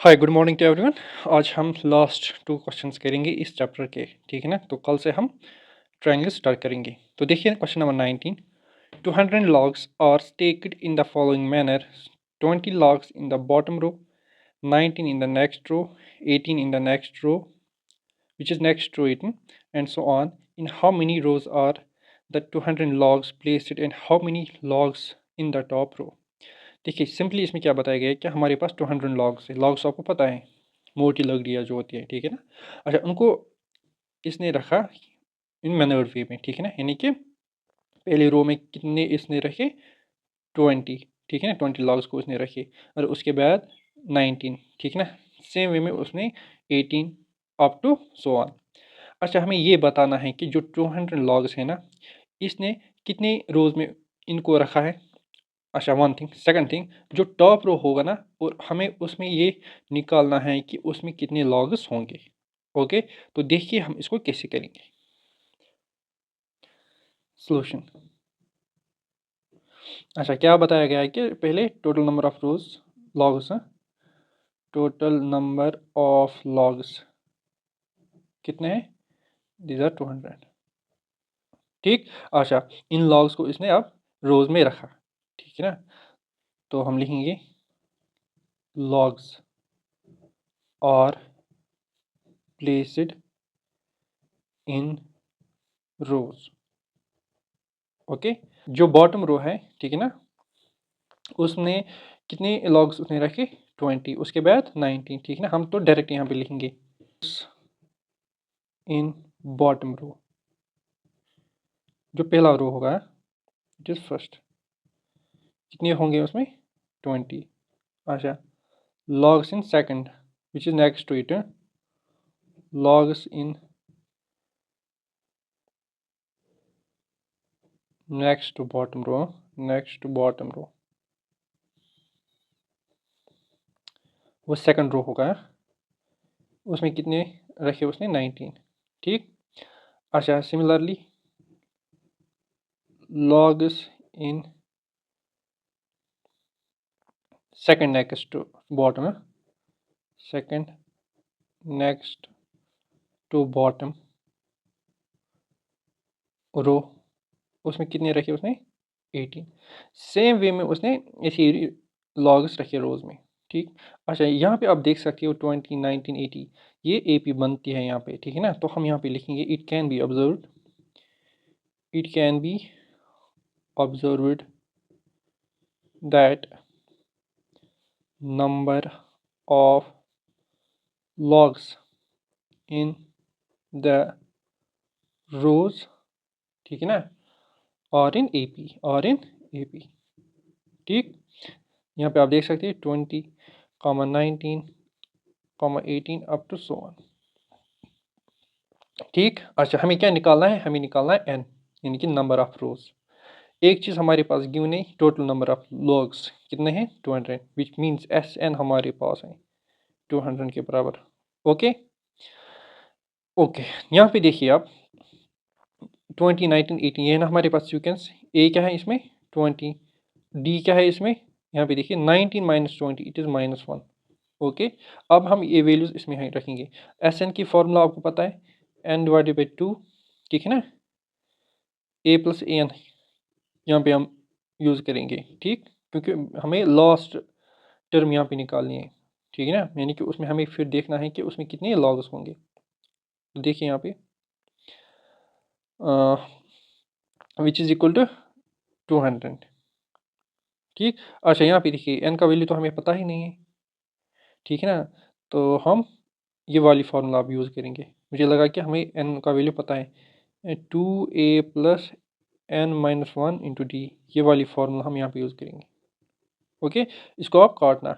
Hi good morning to everyone. आज हम last 2 questions करेंगे इस चैप्टर के, ठीक है ना। तो कल से हम ट्रायंगल स्टार्ट करेंगे। तो देखिए question number 19। 200 logs are stacked in the following manner: 20 logs in the bottom row, 19 in the next row, 18 in the next row, which is next row 18, and so on. In how many rows are the 200 logs placed and how many logs in the top row? देखिए simply इसमें क्या बताया गया है कि हमारे पास 200 logs है। Logs आपको पता है, मोटी लकड़ियाँ जो होती है, ठीक है ना। अच्छा, उनको इसने रखा इन मैनर्ड वे में, ठीक है ना। यानी कि पहले रो में कितने इसने रखे, 20, ठीक है ना। 20 लॉग्स को उसने रखे, और उसके बाद 19, ठीक है ना। सेम वे में उसने 18 अप टू सो ऑन। अच्छा, हमें ये बताना है कि जो 200 लॉग्स है ना, इसने कितने रोज में इनको रखा है। अच्छा, वन थिंग। सेकंड थिंग, जो टॉप रो होगा ना, और हमें उसमें ये निकालना है कि उसमें कितने लॉग्स होंगे। ओके, तो देखिए हम इसको कैसे करेंगे। सॉल्यूशन। अच्छा, क्या बताया गया है कि पहले total number of rose logs, total number of logs कितने हैं, दीज आर 200, ठीक। अच्छा, इन लॉग्स को इसने अब रोज में रखा, ठीक है ना। तो हम लिखेंगे logs are placed in rows. Okay, जो बॉटम रो है, ठीक है ना, उसने कितने लॉग्स उसने रखे, 20, उसके बाद 19, ठीक है ना। हम तो डायरेक्ट यहाँ पे लिखेंगे इन बॉटम रो। जो पहला रो होगा, इट इज फर्स्ट, कितने होंगे उसमें, 20। अच्छा, logs in second which is next to it, logs in next to bottom row, next to bottom row, वो सेकंड रो होगा, उसमें कितने रखे उसने, 19, ठीक। अच्छा, similarly logs in second next to bottom, second next to bottom रो, उसमें कितने रखे उसने, 18। सेम वे में उसने ऐसे लॉग्स रखे रोज में, ठीक। अच्छा, यहाँ पे आप देख सकते हो 20, 19, 80, ये AP बनती है यहाँ पे, ठीक है ना। तो हम यहाँ पे लिखेंगे it can be observed, it can be observed that number of logs in the rows, ठीक है ना, और इन AP, और इन AP, ठीक। यहाँ पे आप देख सकते हैं 20, 19, 18 अप टू सो ऑन, ठीक। अच्छा, हमें क्या निकालना है, हमें निकालना है n, यानी कि नंबर ऑफ रोज। एक चीज़ हमारे पास गिवन है, टोटल नंबर ऑफ लॉग्स कितने हैं, 200, विच मीन्स SN हमारे पास है 200 के बराबर। ओके ओके, यहाँ पे देखिए आप 20, 19, 18, ये है ना हमारे पास सीक्वेंस। ए क्या है इसमें, 20, डी क्या है इसमें, यहाँ पे देखिए 19 माइनस 20, इट इज़ -1। ओके, अब हम ये वैल्यूज़ इसमें रखेंगे। एस एन की फॉर्मूला आपको पता है, एन डिवाइडेड बाई 2, ठीक है ना। ए प्लस ए एन यहाँ पे हम यूज़ करेंगे, ठीक, क्योंकि हमें लास्ट टर्म यहाँ पे निकालनी है, ठीक है ना। यानी कि उसमें हमें फिर देखना है कि उसमें कितने लॉग्स होंगे। तो देखिए यहाँ पे विच इज़ इक्वल टू 200, ठीक। अच्छा, यहाँ पे देखिए एन का वैल्यू तो हमें पता ही नहीं है, ठीक है ना। तो हम ये वाली फार्मूला आप यूज़ करेंगे। मुझे लगा कि हमें एन का वैल्यू पता है, 2a plus n minus 1 into D, ये वाली फार्मूला हम यहाँ पे यूज़ करेंगे। ओके, इसको आप काटना,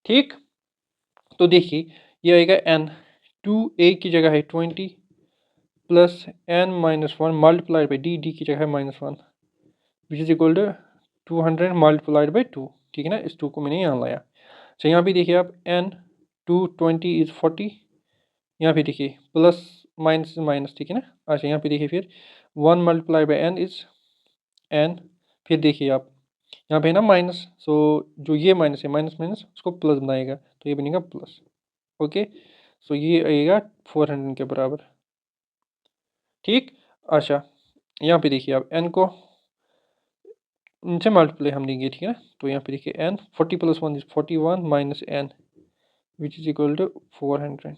ठीक। तो देखिए ये आएगा n, 2a की जगह है 20 plus n minus 1 multiplied by D, D की जगह है -1, which is equal to 200 multiplied by 2, ठीक है ना। इस 2 को मैंने यहाँ लाया। अच्छा, यहाँ पे देखिए आप n 220 इज़ 40, यहाँ पे देखिए प्लस माइनस माइनस, ठीक है ना। अच्छा, यहाँ पे देखिए फिर 1 multiply by n is n, फिर देखिए आप यहाँ पे है ना माइनस, सो जो ये माइनस है माइनस माइनस उसको प्लस बनाएगा तो ये बनेगा प्लस। ओके, सो ये आएगा 400 के बराबर। ठीक, अच्छा यहाँ पे देखिए आप n को इनसे मल्टीप्लाई हम लेंगे, ठीक है ना। तो यहाँ पे देखिए n 40 plus 1 is 41 minus n which is equal to 400।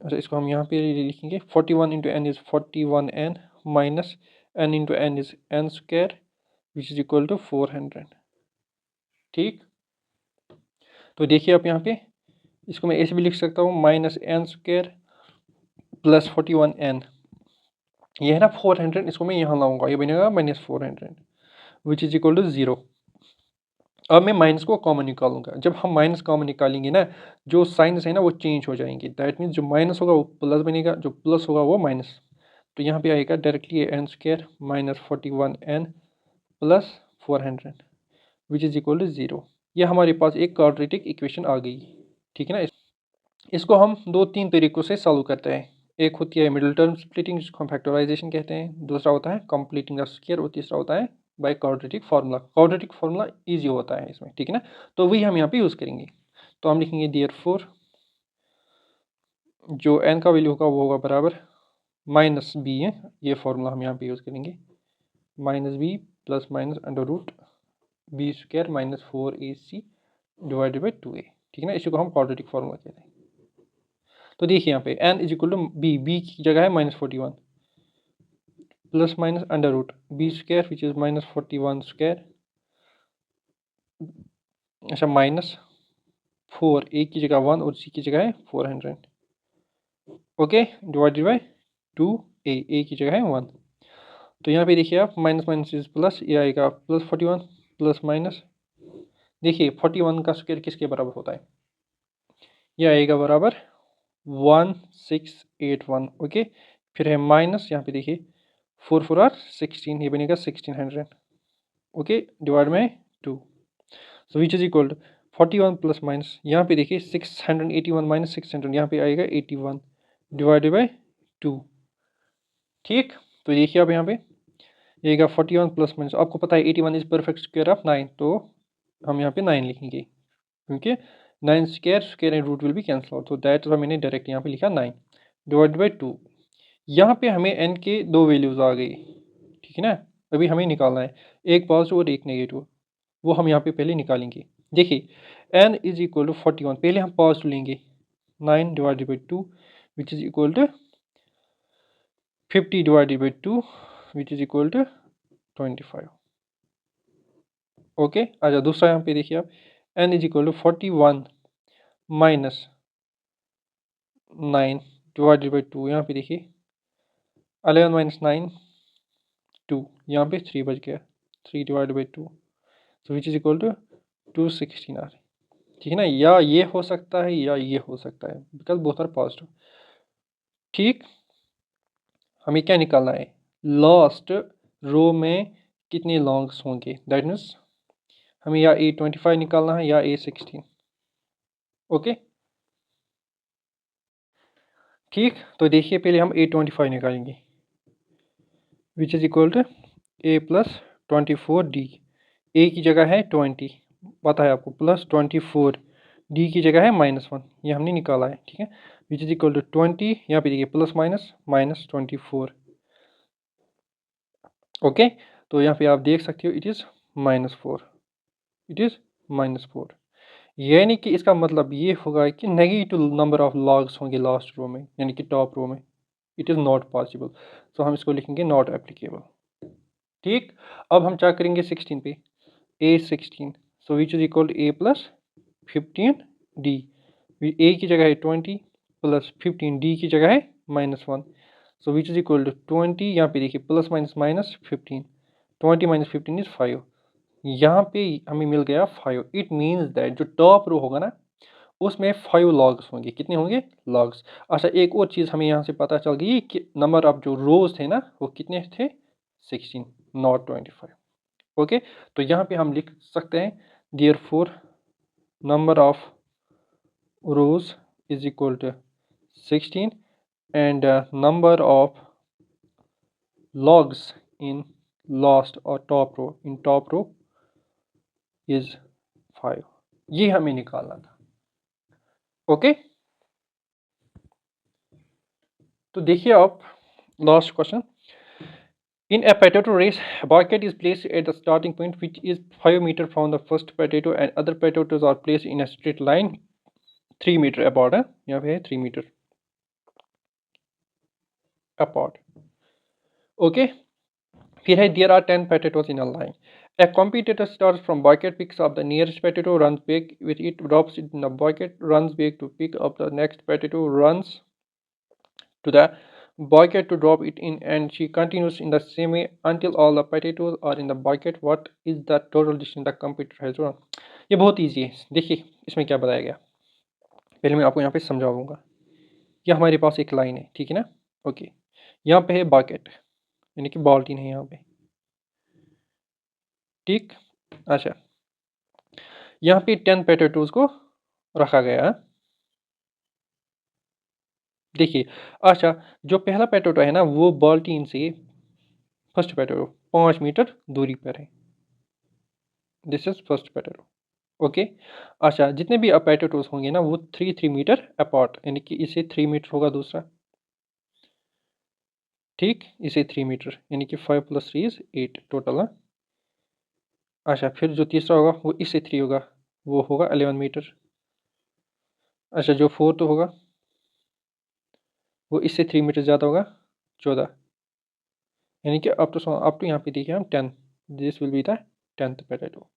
अच्छा इसको हम यहाँ पे लिखेंगे 41 into n is 41n minus n into n is n square which is equal to 400। ठीक, तो देखिए आप यहाँ पे इसको मैं ऐसे भी लिख सकता हूँ minus n square plus 41n, ये है ना 400, इसको मैं यहाँ लाऊंगा, ये बनेगा minus 400 which is equal to 0। अब मैं माइनस को कॉमन निकालूंगा, जब हम माइनस कॉमन निकालेंगे ना जो साइंस है ना वो चेंज हो जाएंगे, दैट मीन्स जो माइनस होगा वो प्लस बनेगा, जो प्लस होगा वो माइनस। तो यहाँ पे आएगा directly n square minus 41n plus 400 which is equal to 0। ये हमारे पास एक क्वाड्रेटिक इक्वेशन आ गई, ठीक है ना। इसको हम दो तीन तरीक़ों से सॉल्व करते हैं। एक होती है मिडिल टर्म स्प्लिटिंग जिसको हम फैक्टराइजेशन कहते हैं, दूसरा होता है कंप्लीटिंग द स्क्वायर और तीसरा होता है by quadratic formula. Quadratic formula easy होता है इसमें, ठीक है ना, तो वही हम यहाँ पे यूज़ करेंगे। तो हम लिखेंगे देयरफॉर जो n का वैल्यू होगा वो होगा बराबर माइनस बी है, ये फार्मूला हम यहाँ पे यूज़ करेंगे, minus B plus minus under root B square minus 4ac divided by 2a, ठीक है ना, इसी को हम क्वाड्रेटिक फार्मूला कहते हैं। तो देखिए यहाँ पे n is equal to B की जगह है minus 41 plus minus under root B square which is minus 41 square, अच्छा माइनस 4 ए की जगह 1 और सी की जगह है 400, ओके डिवाइडेड बाई 2a की जगह है 1। तो यहाँ पे देखिए आप माइनस माइनस इज प्लस, ये आएगा प्लस 41 प्लस माइनस, देखिए 41 का स्क्वायर किसके बराबर होता है, ये आएगा बराबर 1681, ओके। फिर है माइनस, यहाँ पे देखिए 4 4 आर 16, ये बनेगा 1600, ओके डिवाइड में 2, so which is equal to 41 plus minus, यहाँ पे देखिए 681 माइनस 600, यहाँ पे आएगा 81 डिवाइडेड बाई 2। ठीक, तो देखिए आप यहाँ पे आएगा 41 प्लस माइनस, आपको पता है 81 इज परफेक्ट स्क्वायर ऑफ 9, तो हम यहाँ पे 9 लिखेंगे क्योंकि 9 square and root will be cancel out, तो दैट मैंने डायरेक्ट यहाँ पे लिखा 9 डिवाइड बाई 2। यहाँ पे हमें n के दो वैल्यूज़ आ गई, ठीक है ना, अभी हमें निकालना है एक पॉजिटिव और एक नेगेटिव, वो हम यहाँ पे पहले निकालेंगे। देखिए n इज इक्वल टू 41, पहले हम पॉजिटिव लेंगे 9 divided by 2 which is equal to 50 divided by 2 which is equal to 25, okay. अच्छा दूसरा यहाँ पे देखिए आप n is equal to 41 minus 9 divided by 2, यहाँ पे देखिए 11 माइनस 9 2, यहाँ पे 3 बच गया, 3 divide by 2 so which is equal to 216 आ रही, ठीक है ना, या ये हो सकता है या ये हो सकता है बिकॉज बोथ आर पॉजिटिव। ठीक, हमें क्या निकालना है, लास्ट रो में कितने लॉन्ग्स होंगे, दैट मीन्स हमें या A25 निकालना है या A16, ओके। ठीक, तो देखिए पहले हम A25 निकालेंगे which is equal to A plus 24D, A की जगह है 20 पता है आपको प्लस 24, डी की जगह है -1, ये हमने निकाला है, ठीक है, विच इज इक्वल टू 20, यहाँ पे देखिए प्लस माइनस माइनस 24, ओके। तो यहाँ पे आप देख सकते हो इट इज़ -4, इट इज़ -4, यानी कि इसका मतलब ये होगा कि नेगेटिव नंबर ऑफ लॉग्स होंगे लास्ट रो में, यानी कि टॉप रो में, इट इज़ नॉट पॉसिबल, तो हम इसको लिखेंगे नॉट एप्लीकेबल। ठीक, अब हम क्या करेंगे 16 पे, A16, so which is equal to A plus 15D, A की जगह है 20 प्लस 15, डी की जगह है -1, सो विच इज इक्वल टू 20, यहाँ पे देखिए plus minus minus 15, 20 minus 15 is 5, यहाँ पे हमें मिल गया 5, इट मीन्स दैट जो टॉप रो होगा ना उसमें 5 लॉग्स होंगे, कितने होंगे लॉग्स। अच्छा एक और चीज़ हमें यहाँ से पता चल गई कि नंबर ऑफ जो रोज थे ना वो कितने थे 16 नॉट 25, ओके। तो यहाँ पे हम लिख सकते हैं therefore number of rows is equal to 16 and number of logs in last और top row, in top row is 5, ये हमें निकालना था। ओके, तो देखिए आप last question. In a potato race, a bucket is placed at the starting point, which is 5 meters from the first potato, and other potatoes are placed in a straight line 3 meter apart. यहाँ पे है 3 meter apart. Okay. फिर है there are 10 potatoes in a line. A competitor starts from bucket, picks up the nearest potato, runs back with it, drops it in the bucket, runs back to pick up the next potato, runs to the bucket to drop it in, and she continues in the same way until all the potatoes are in the bucket. What is the total distance the competitor has run? ये बहुत easy है। देखिए इसमें क्या बताया गया, पहले मैं आपको यहाँ पे समझाऊंगा। ये हमारे पास एक लाइन है, ठीक है ना। ओके, यहाँ पे है बकेट, यानी कि बाल्टीन है यहाँ पे, ठीक। अच्छा, यहाँ पे 10 पोटैटोज को रखा गया है। देखिए, अच्छा, जो पहला पोटैटो है ना, वो बाल्टीन से फर्स्ट पोटैटो 5 मीटर दूरी पर है। This is first potato. Okay, अच्छा, जितने भी पोटैटोज होंगे ना, वो 3 मीटर अपार्ट, यानी कि इसे 3 मीटर होगा दूसरा, ठीक, इसे 3 मीटर, यानी कि 5 + 3 इज 8 टोटल है। अच्छा, फिर जो तीसरा होगा वो इससे 3 होगा, वो होगा 11 मीटर। अच्छा, जो फोर्थ होगा वो इससे 3 मीटर ज़्यादा होगा, 14, यानी कि अप टू यहाँ पे देखिए हम 10, this will be the 10th potato.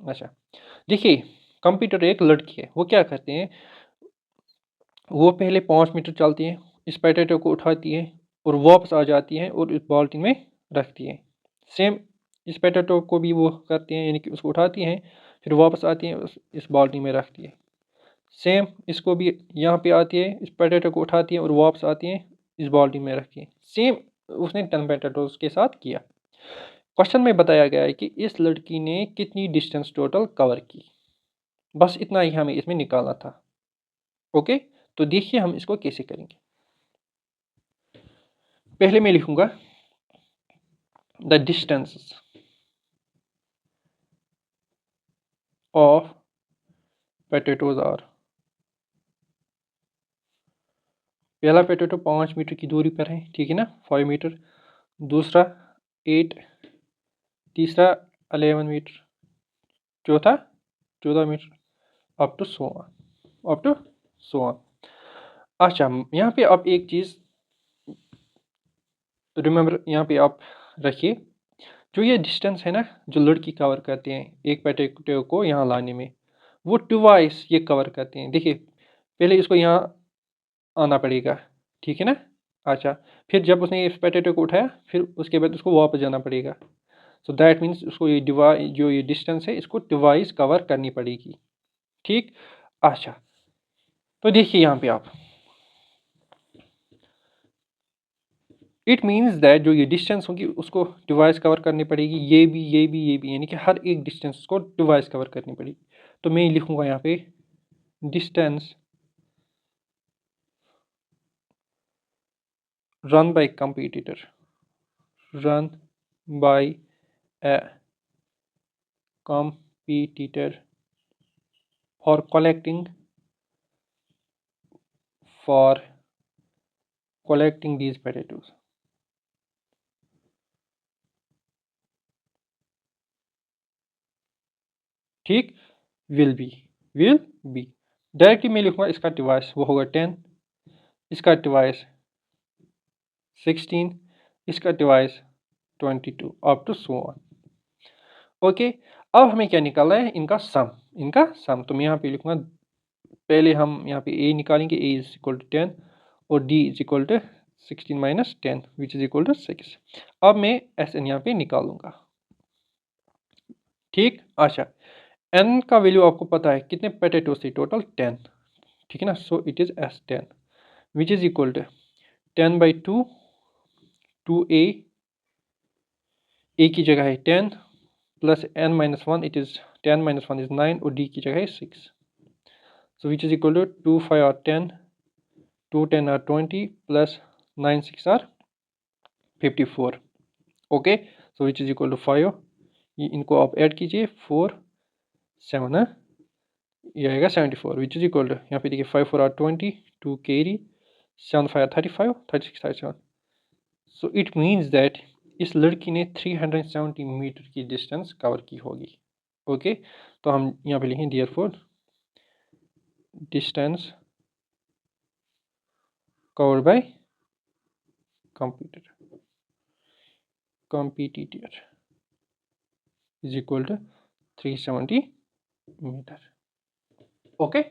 अच्छा, देखिए, कंप्यूटर एक लड़की है, वो क्या करते हैं, वो पहले 5 मीटर चलती है, इस पोटैटो को उठाती है और वापस आ जाती है और इस बाल्टी में रखती है। सेम इस पोटैटो को भी वो करती हैं, यानी कि उसको उठाती हैं, फिर वापस आती हैं, इस बाल्टी में रखती है। सेम इसको भी यहाँ पे आती है, इस पोटैटो को उठाती है और वापस आती है, इस बाल्टी में रखती है। सेम उसने 10 पोटैटोज के साथ किया। क्वेश्चन में बताया गया है कि इस लड़की ने कितनी डिस्टेंस टोटल कवर की, बस इतना ही हमें इसमें निकालना था। ओके, तो देखिए हम इसको कैसे करेंगे। पहले मैं लिखूंगा the distance of potatoes are, पहला पोटैटो 5 मीटर की दूरी पर है, ठीक है ना, 5 मीटर, दूसरा 8, तीसरा 11 मीटर, चौथा 14 metre, up to so on. अच्छा, यहाँ पे आप एक चीज़ रिमेंबर यहाँ पे आप रखिए, जो ये डिस्टेंस है ना, जो लड़की कवर करते हैं एक पोटैटो को यहाँ लाने में, वो ट्वाइस ये कवर करते हैं। देखिए, पहले इसको यहाँ आना पड़ेगा, ठीक है ना। अच्छा, फिर जब उसने इस पोटैटो को उठाया, फिर उसके बाद उसको वापस जाना पड़ेगा। सो दैट मीन्स उसको ये जो ये डिस्टेंस है, इसको ट्वाइस कवर करनी पड़ेगी, ठीक। अच्छा, तो देखिए यहाँ पे आप, इट मीन्स दैट जो ये डिस्टेंस होगी उसको डिवाइस कवर करनी पड़ेगी, ये भी, यानी कि हर एक डिस्टेंस को डिवाइस कवर करनी पड़ेगी। तो मैं लिखूंगा यहाँ पे distance run by competitor, run by a competitor for collecting these potatoes, ठीक। विल बी डायरेक्टली मैं लिखूंगा इसका डिवाइस, वो होगा 10, इसका डिवाइस 16, इसका device 22, up to so on. Okay, अब हमें क्या निकालना है, इनका सम। तो मैं यहाँ पे लिखूंगा, पहले हम यहाँ पे a निकालेंगे, a इज इक्वल टू 10 और d is equal to 16 minus 10 which is equal to 6। अब मैं Sn यहाँ पे निकालूंगा, ठीक। अच्छा, n का वैल्यू आपको पता है, कितने पोटैटोज थे टोटल, 10, ठीक है ना। So it is S10 which is equal to 10/2 2a, a की जगह है 10 plus n-1, it is 10 - 1 is 9 और d की जगह है 6। So which is equal to 2 5 are 10, 2 10 are 20 plus 9 6 are 54। Okay, so which is equal to 5, इनको आप add कीजिए 4 7 है, ये आएगा 74 विच इज इक्वल टू, यहाँ पे देखिए 5 4 are 20, 2 carry, 7 5 35, 36 37। So it means that इस लड़की ने 370 मीटर की डिस्टेंस कवर की होगी। ओके, तो हम यहाँ पे लिखें therefore distance covered by competitor is equal to 370 metre. Okay